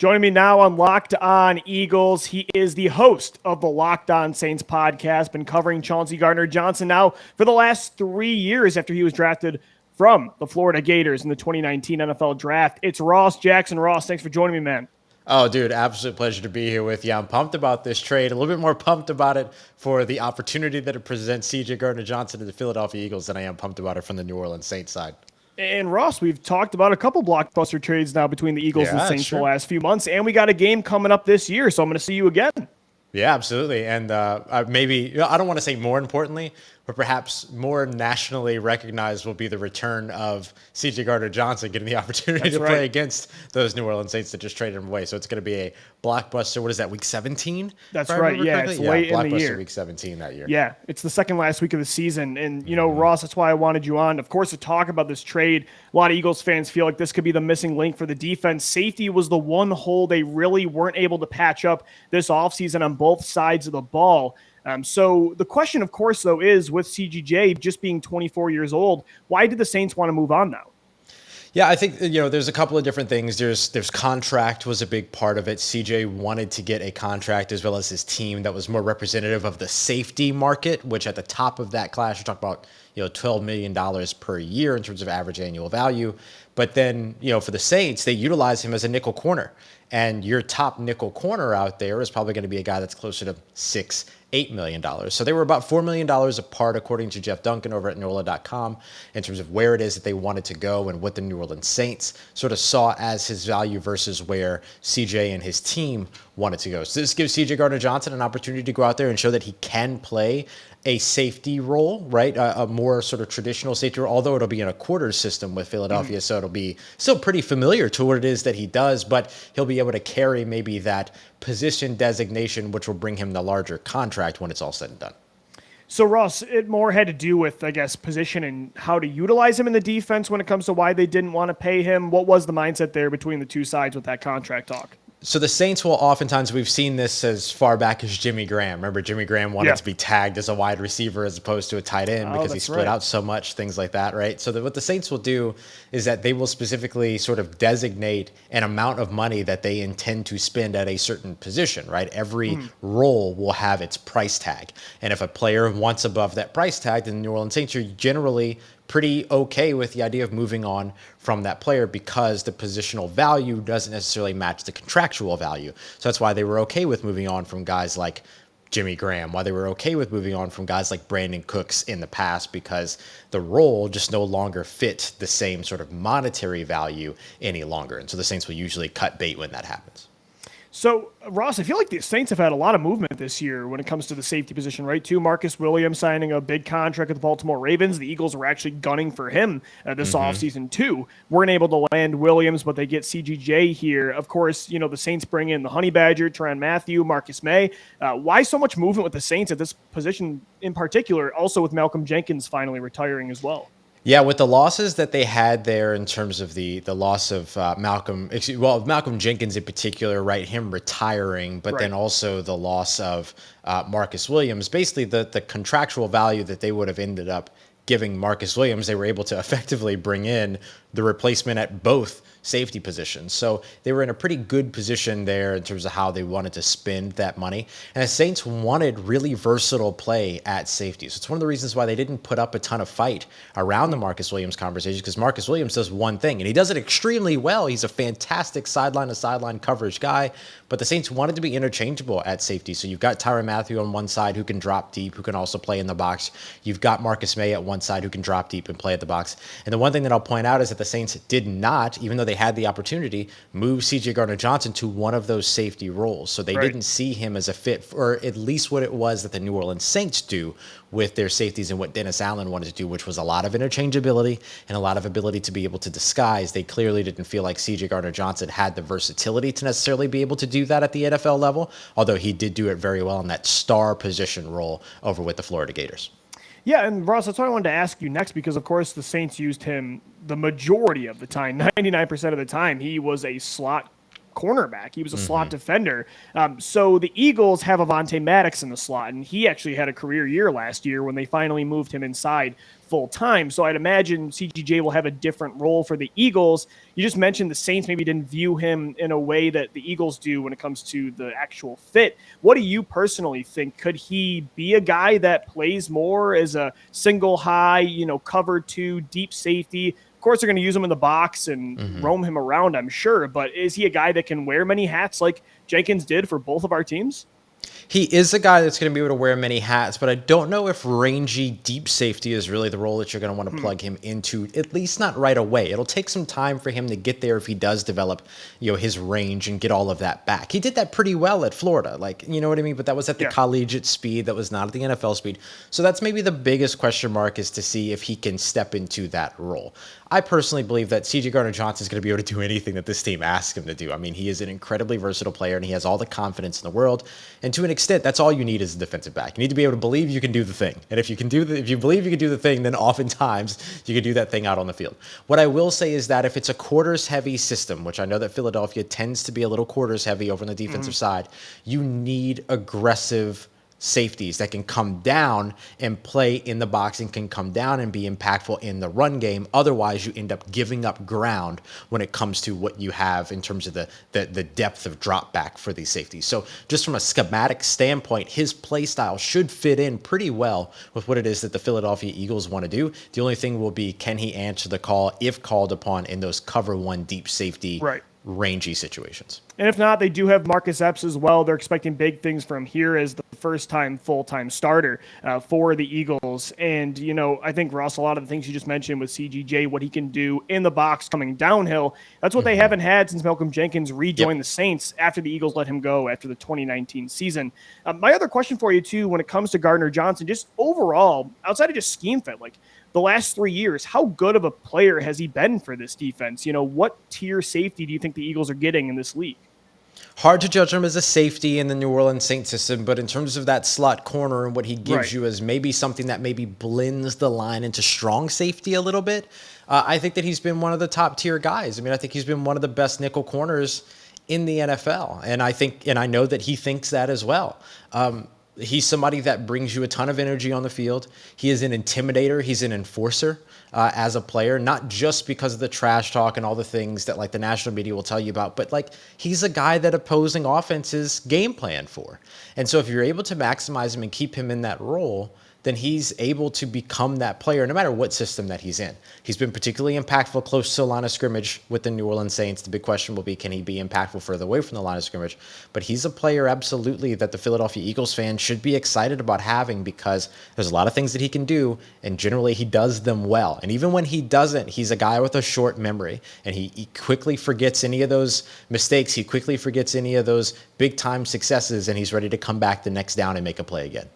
Joining me now on Locked On Eagles, he is the host of the Locked On Saints podcast, been covering Chauncey Gardner-Johnson now for the last 3 years after he was drafted from the Florida Gators in the 2019 NFL Draft. It's Ross Jackson. Ross, thanks for joining me, man. Oh, dude, absolute pleasure to be here with you. I'm pumped about this trade, a little bit more pumped about it for the opportunity that it presents CJ Gardner-Johnson to the Philadelphia Eagles than I am pumped about it from the New Orleans Saints side. And Ross, we've talked about a couple blockbuster trades now between the Eagles and the Saints for the last few months, and we got a game coming up this year, so I'm going to see you again. Yeah, absolutely. And maybe, I don't want to say more importantly, but perhaps more nationally recognized will be the return of CJ Gardner-Johnson getting the opportunity to play against those New Orleans Saints that just traded him away. So it's going to be a blockbuster. What is that, week 17? That's right. Yeah, it's late in the year. Blockbuster week 17 that year. Yeah, it's the second last week of the season. And, you know, Ross, that's why I wanted you on, of course, to talk about this trade. A lot of Eagles fans feel like this could be the missing link for the defense. Safety was the one hole they really weren't able to patch up this offseason on both sides of the ball. So the question, of course, though, is with CGJ just being 24 years old, why did the Saints want to move on now? Yeah, I think, there's a couple of different things. There's contract was a big part of it. CJ wanted to get a contract as well as his team that was more representative of the safety market, which at the top of that class, you're talking about, $12 million per year in terms of average annual value. But then, for the Saints, they utilize him as a nickel corner. And your top nickel corner out there is probably going to be a guy that's closer to $6-8 million. So they were about $4 million apart, according to Jeff Duncan over at NOLA.com, in terms of where it is that they wanted to go and what the New Orleans Saints sort of saw as his value versus where CJ and his team wanted to go. So this gives CJ Gardner-Johnson an opportunity to go out there and show that he can play a safety role, right? A more sort of traditional safety role, although it'll be in a quarters system with Philadelphia. So it'll be still pretty familiar to what it is that he does, but he'll be able to carry maybe that position designation, which will bring him the larger contract when it's all said and done. So, Ross, it more had to do with, I guess, position and how to utilize him in the defense when it comes to why they didn't want to pay him. What was the mindset there between the two sides with that contract talk? So the Saints will oftentimes, we've seen this as far back as Jimmy Graham. Remember, Jimmy Graham wanted to be tagged as a wide receiver as opposed to a tight end because he split out so much, things like that, right? So what the Saints will do is that they will specifically sort of designate an amount of money that they intend to spend at a certain position, right? Every role will have its price tag. And if a player wants above that price tag, then the New Orleans Saints are generally pretty okay with the idea of moving on from that player because the positional value doesn't necessarily match the contractual value. So that's why they were okay with moving on from guys like Jimmy Graham, why they were okay with moving on from guys like Brandon Cooks in the past, because the role just no longer fit the same sort of monetary value any longer. And so the Saints will usually cut bait when that happens. So, Ross, I feel like the Saints have had a lot of movement this year when it comes to the safety position, right? Too, Marcus Williams signing a big contract with the Baltimore Ravens. The Eagles were actually gunning for him this offseason, too. Weren't able to land Williams, but they get CGJ here. Of course, the Saints bring in the Honey Badger, Tyrann Mathieu, Marcus May. Why so much movement with the Saints at this position in particular, also with Malcolm Jenkins finally retiring as well? Yeah, with the losses that they had there in terms of the loss of Malcolm Jenkins in particular, right, him retiring, but then also the loss of Marcus Williams, basically the contractual value that they would have ended up giving Marcus Williams, they were able to effectively bring in the replacement at both safety positions. So they were in a pretty good position there in terms of how they wanted to spend that money. And the Saints wanted really versatile play at safety. So it's one of the reasons why they didn't put up a ton of fight around the Marcus Williams conversation, because Marcus Williams does one thing, and he does it extremely well. He's a fantastic sideline-to-sideline coverage guy, but the Saints wanted to be interchangeable at safety. So you've got Tyrann Mathieu on one side who can drop deep, who can also play in the box. You've got Marcus May at one side who can drop deep and play at the box. And the one thing that I'll point out is that the Saints did not, even though they had the opportunity, move CJ Gardner-Johnson to one of those safety roles. So they didn't see him as a fit for at least what it was that the New Orleans Saints do with their safeties and what Dennis Allen wanted to do, which was a lot of interchangeability and a lot of ability to be able to disguise. They clearly didn't feel like CJ Gardner-Johnson had the versatility to necessarily be able to do that at the NFL level, although he did do it very well in that star position role over with the Florida Gators. Yeah, and Ross, that's what I wanted to ask you next, because, of course, the Saints used him the majority of the time, 99% of the time. He was a slot cornerback. He was a slot defender. So the Eagles have Avonte Maddox in the slot, and he actually had a career year last year when they finally moved him inside full time. So I'd imagine CGJ will have a different role for the Eagles. You just mentioned the Saints maybe didn't view him in a way that the Eagles do when it comes to the actual fit. What do you personally think? Could he be a guy that plays more as a single high, cover 2, deep safety? Of course, they're going to use him in the box and roam him around, I'm sure. But is he a guy that can wear many hats like Jenkins did for both of our teams? He is a guy that's going to be able to wear many hats, but I don't know if rangy deep safety is really the role that you're going to want to plug him into, at least not right away. It'll take some time for him to get there if he does develop, his range and get all of that back. He did that pretty well at Florida, you know what I mean? But that was at the collegiate speed. That was not at the NFL speed. So that's maybe the biggest question mark, is to see if he can step into that role. I personally believe that CJ Gardner-Johnson is going to be able to do anything that this team asks him to do. I mean, he is an incredibly versatile player, and he has all the confidence in the world. And to an extent, that's all you need as a defensive back. You need to be able to believe you can do the thing. And if you believe you can do the thing, then oftentimes you can do that thing out on the field. What I will say is that if it's a quarters-heavy system, which I know that Philadelphia tends to be a little quarters-heavy over on the defensive side, you need aggressive safeties that can come down and play in the box and can come down and be impactful in the run game. Otherwise, you end up giving up ground when it comes to what you have in terms of the depth of drop back for these safeties. So just from a schematic standpoint, his play style should fit in pretty well with what it is that the Philadelphia Eagles want to do. The only thing will be, can he answer the call if called upon in those cover 1 deep safety rangy situations? And if not, they do have Marcus Epps as well. They're expecting big things from here as the first-time full-time starter for the Eagles. And, I think, Ross, a lot of the things you just mentioned with CGJ, what he can do in the box coming downhill, that's what they haven't had since Malcolm Jenkins rejoined the Saints after the Eagles let him go after the 2019 season. My other question for you, too, when it comes to Gardner-Johnson, just overall, outside of just scheme fit, the last 3 years, how good of a player has he been for this defense? What tier safety do you think the Eagles are getting in this league? Hard to judge him as a safety in the New Orleans Saints system, but in terms of that slot corner and what he gives you as maybe something that maybe blends the line into strong safety a little bit, I think that he's been one of the top tier guys. I mean, I think he's been one of the best nickel corners in the NFL, and I know that he thinks that as well. He's somebody that brings you a ton of energy on the field. He is an intimidator. He's an enforcer as a player, not just because of the trash talk and all the things that the national media will tell you about, but he's a guy that opposing offenses game plan for. And so if you're able to maximize him and keep him in that role, then he's able to become that player no matter what system that he's in. He's been particularly impactful close to the line of scrimmage with the New Orleans Saints. The big question will be, can he be impactful further away from the line of scrimmage? But he's a player absolutely that the Philadelphia Eagles fans should be excited about having, because there's a lot of things that he can do, and generally he does them well. And even when he doesn't, he's a guy with a short memory, and he quickly forgets any of those mistakes. He quickly forgets any of those big-time successes, and he's ready to come back the next down and make a play again.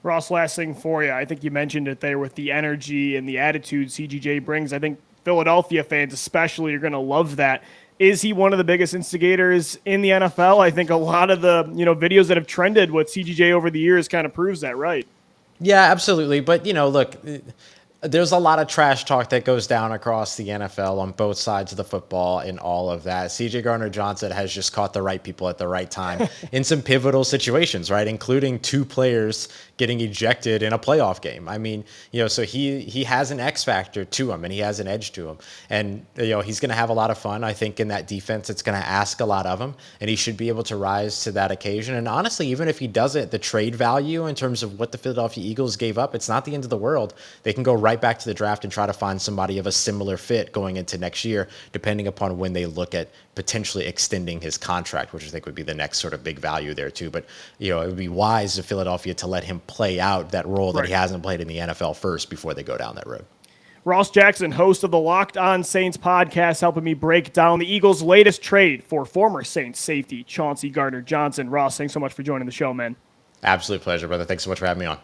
Ross, last thing for you. I think you mentioned it there with the energy and the attitude CGJ brings. I think Philadelphia fans especially are going to love that. Is he one of the biggest instigators in the NFL? I think a lot of the videos that have trended with CGJ over the years kind of proves that, right? Yeah, absolutely. But, look, there's a lot of trash talk that goes down across the NFL on both sides of the football and all of that. CJ Gardner-Johnson has just caught the right people at the right time in some pivotal situations, right? Including 2 players getting ejected in a playoff game. I mean, so he has an X factor to him, and he has an edge to him. And, he's going to have a lot of fun, I think, in that defense. It's going to ask a lot of him, and he should be able to rise to that occasion. And honestly, even if he doesn't, the trade value in terms of what the Philadelphia Eagles gave up, it's not the end of the world. They can go right back to the draft and try to find somebody of a similar fit going into next year, depending upon when they look at potentially extending his contract, which I think would be the next sort of big value there too. But, it would be wise of Philadelphia to let him play out that role that he hasn't played in the NFL first before they go down that road. Ross Jackson, host of the Locked On Saints podcast, helping me break down the Eagles' latest trade for former Saints safety Chauncey Gardner-Johnson. Ross, thanks so much for joining the show, man. Absolute pleasure, brother. Thanks so much for having me on.